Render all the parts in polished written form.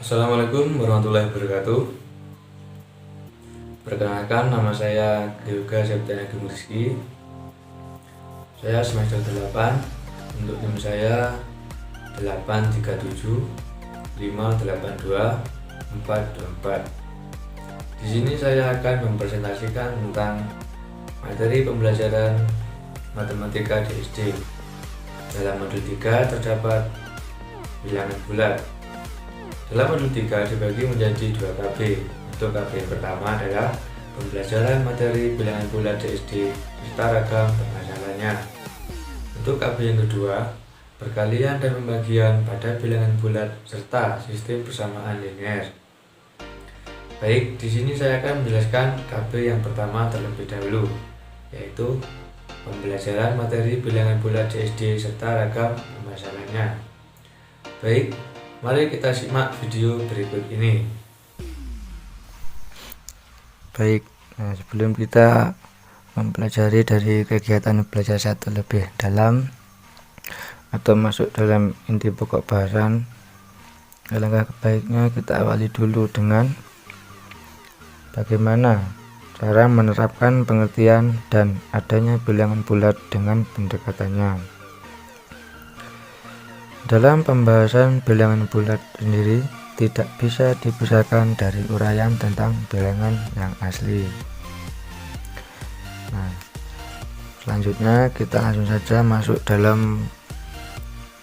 Assalamualaikum warahmatullahi wabarakatuh. Perkenalkan, nama saya Yoga Septiana Rizky. Saya semester 8. Untuk NIM saya 837 582 424. Di sini saya akan mempresentasikan tentang materi pembelajaran matematika di SD. Dalam modul 3 terdapat bilangan bulat. Dalam modul 3 dibagi menjadi 2 KB. Untuk KB yang pertama adalah pembelajaran materi bilangan bulat di SD serta ragam permasalahannya. Untuk KB yang kedua, perkalian dan pembagian pada bilangan bulat serta sistem persamaan linear. Baik, di sini saya akan menjelaskan KB yang pertama terlebih dahulu, yaitu pembelajaran materi bilangan bulat di SD serta ragam permasalahannya. Baik, mari kita simak video berikut ini. Baik, sebelum kita mempelajari dari kegiatan belajar satu lebih dalam atau masuk dalam inti pokok bahasan, alangkah baiknya kita awali dulu dengan bagaimana cara menerapkan pengertian dan adanya bilangan bulat dengan pendekatannya. Dalam pembahasan bilangan bulat sendiri tidak bisa dipisahkan dari uraian tentang bilangan yang asli. Nah, selanjutnya kita langsung saja masuk dalam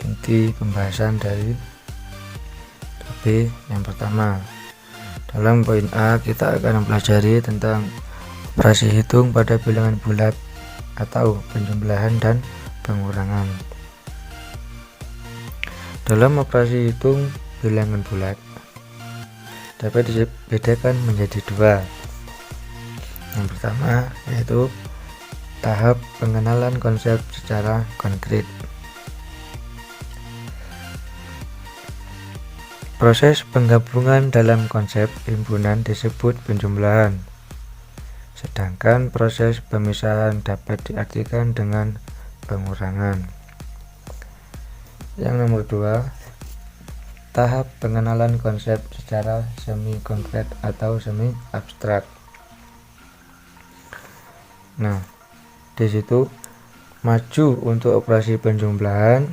inti pembahasan dari KB yang pertama. Dalam poin A kita akan mempelajari tentang operasi hitung pada bilangan bulat atau penjumlahan dan pengurangan. Dalam operasi hitung bilangan bulat dapat dibedakan menjadi dua. Yang pertama yaitu tahap pengenalan konsep secara konkret. Proses penggabungan dalam konsep himpunan disebut penjumlahan, sedangkan proses pemisahan dapat diartikan dengan pengurangan. Yang nomor dua, tahap pengenalan konsep secara semi konkret atau semi abstrak. Nah, di situ maju untuk operasi penjumlahan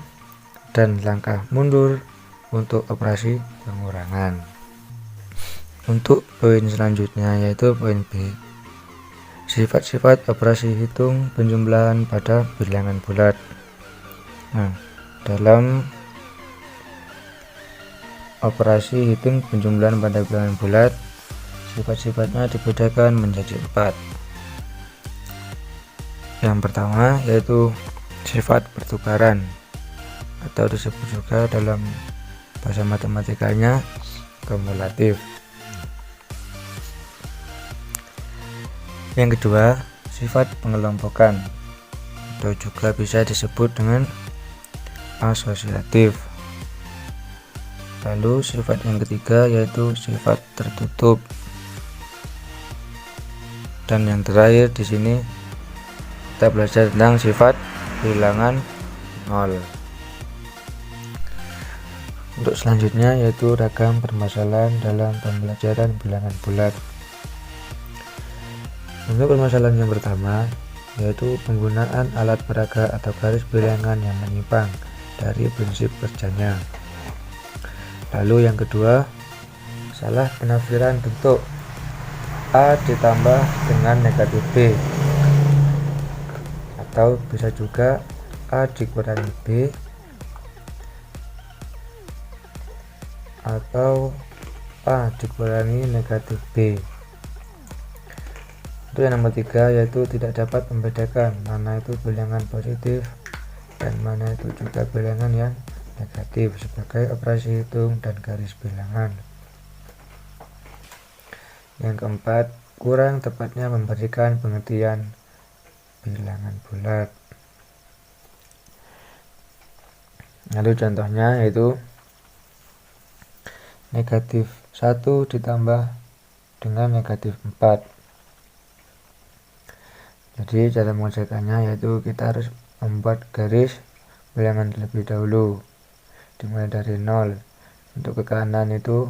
dan langkah mundur untuk operasi pengurangan. Untuk poin selanjutnya yaitu poin B, sifat-sifat operasi hitung penjumlahan pada bilangan bulat. Nah, dalam operasi hitung penjumlahan pada bilangan bulat, sifat-sifatnya dibedakan menjadi 4. Yang pertama yaitu sifat pertukaran atau disebut juga dalam bahasa matematikanya kumulatif. Yang kedua, sifat pengelompokan atau juga bisa disebut dengan asosiatif. Lalu sifat yang ketiga yaitu sifat tertutup. Dan yang terakhir di sini kita belajar tentang sifat bilangan nol. Untuk selanjutnya yaitu ragam permasalahan dalam pembelajaran bilangan bulat. Untuk permasalahan yang pertama yaitu penggunaan alat peraga atau garis bilangan yang menyimpang dari prinsip kerjanya. Lalu yang kedua, salah penafsiran bentuk A ditambah dengan negatif B, atau bisa juga A dikurangi B atau A dikurangi negatif B. Untuk yang nomor 3 yaitu tidak dapat membedakan mana itu bilangan positif dan mana itu juga bilangan yang negatif sebagai operasi hitung dan garis bilangan. Yang keempat, kurang tepatnya memberikan pengertian bilangan bulat. Lalu contohnya yaitu negatif 1 ditambah dengan negatif 4. Jadi cara mengerjakannya yaitu kita harus membuat garis bilangan terlebih dahulu dimulai dari 0. Untuk ke kanan itu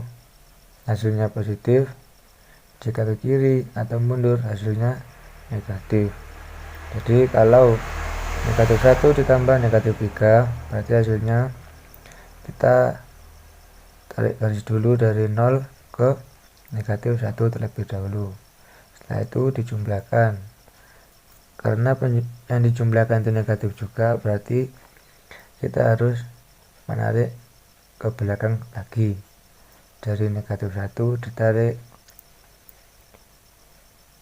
hasilnya positif. Jika ke kiri atau mundur hasilnya negatif. Jadi kalau negatif 1 ditambah negatif 3 berarti hasilnya kita tarik garis dulu dari 0 ke negatif 1 terlebih dahulu. Setelah itu dijumlahkan. Karena yang dijumlahkan itu negatif juga, berarti kita harus menarik ke belakang lagi. Dari negatif 1 ditarik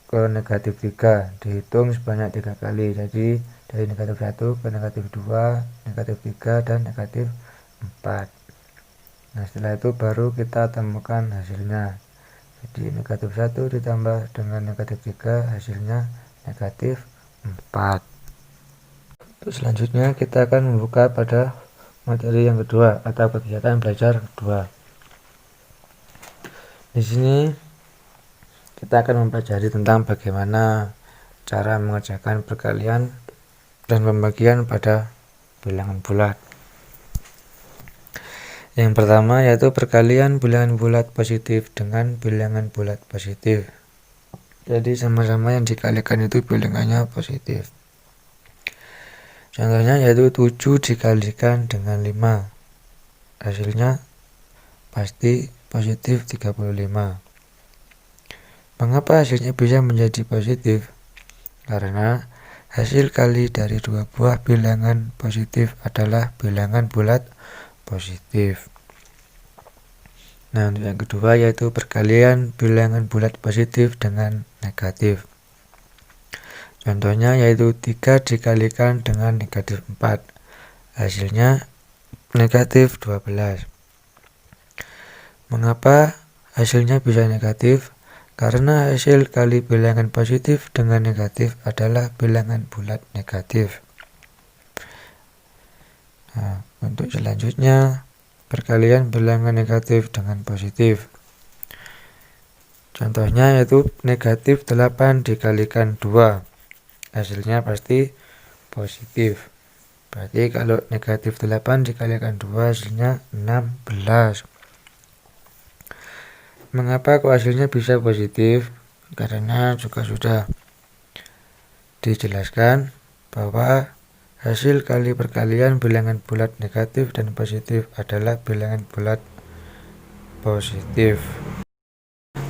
ke negatif 3, dihitung sebanyak 3 kali. Jadi dari negatif 1 ke negatif 2, negatif 3, dan negatif 4. Nah, setelah itu baru kita temukan hasilnya. Jadi negatif 1 ditambah dengan negatif 3 hasilnya negatif 4. Untuk selanjutnya kita akan membuka pada materi yang kedua atau kegiatan belajar kedua. Di sini kita akan mempelajari tentang bagaimana cara mengerjakan perkalian dan pembagian pada bilangan bulat. Yang pertama yaitu perkalian bilangan bulat positif dengan bilangan bulat positif. Jadi sama-sama yang dikalikan itu bilangannya positif. Contohnya yaitu 7 dikalikan dengan 5. Hasilnya pasti positif 35. Mengapa hasilnya bisa menjadi positif? Karena hasil kali dari dua buah bilangan positif adalah bilangan bulat positif. Nah, untuk yang kedua yaitu perkalian bilangan bulat positif dengan negatif. Contohnya yaitu 3 dikalikan dengan negatif 4. Hasilnya negatif 12. Mengapa hasilnya bisa negatif? Karena hasil kali bilangan positif dengan negatif adalah bilangan bulat negatif. Nah, untuk selanjutnya perkalian bilangan negatif dengan positif. Contohnya yaitu negatif 8 dikalikan 2. Hasilnya pasti positif. Berarti kalau negatif 8 dikalikan 2 hasilnya 16. Mengapa kok hasilnya bisa positif? Karena juga sudah dijelaskan bahwa hasil kali perkalian bilangan bulat negatif dan positif adalah bilangan bulat positif.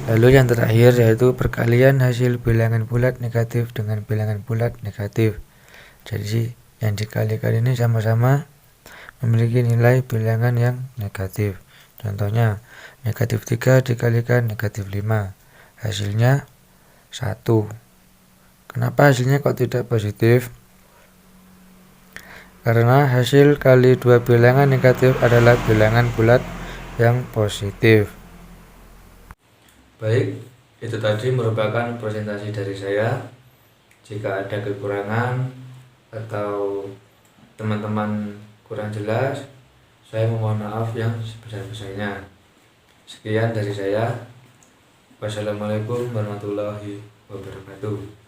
Lalu yang terakhir yaitu perkalian hasil bilangan bulat negatif dengan bilangan bulat negatif. Jadi yang dikalikan ini sama-sama memiliki nilai bilangan yang negatif. Contohnya negatif 3 dikalikan negatif 5. Hasilnya 1. Kenapa hasilnya kok tidak positif? Karena hasil kali dua bilangan negatif adalah bilangan bulat yang positif. Baik, itu tadi merupakan presentasi dari saya. Jika ada kekurangan atau teman-teman kurang jelas, saya memohon maaf yang sebesar-besarnya. Sekian dari saya. Wassalamualaikum warahmatullahi wabarakatuh.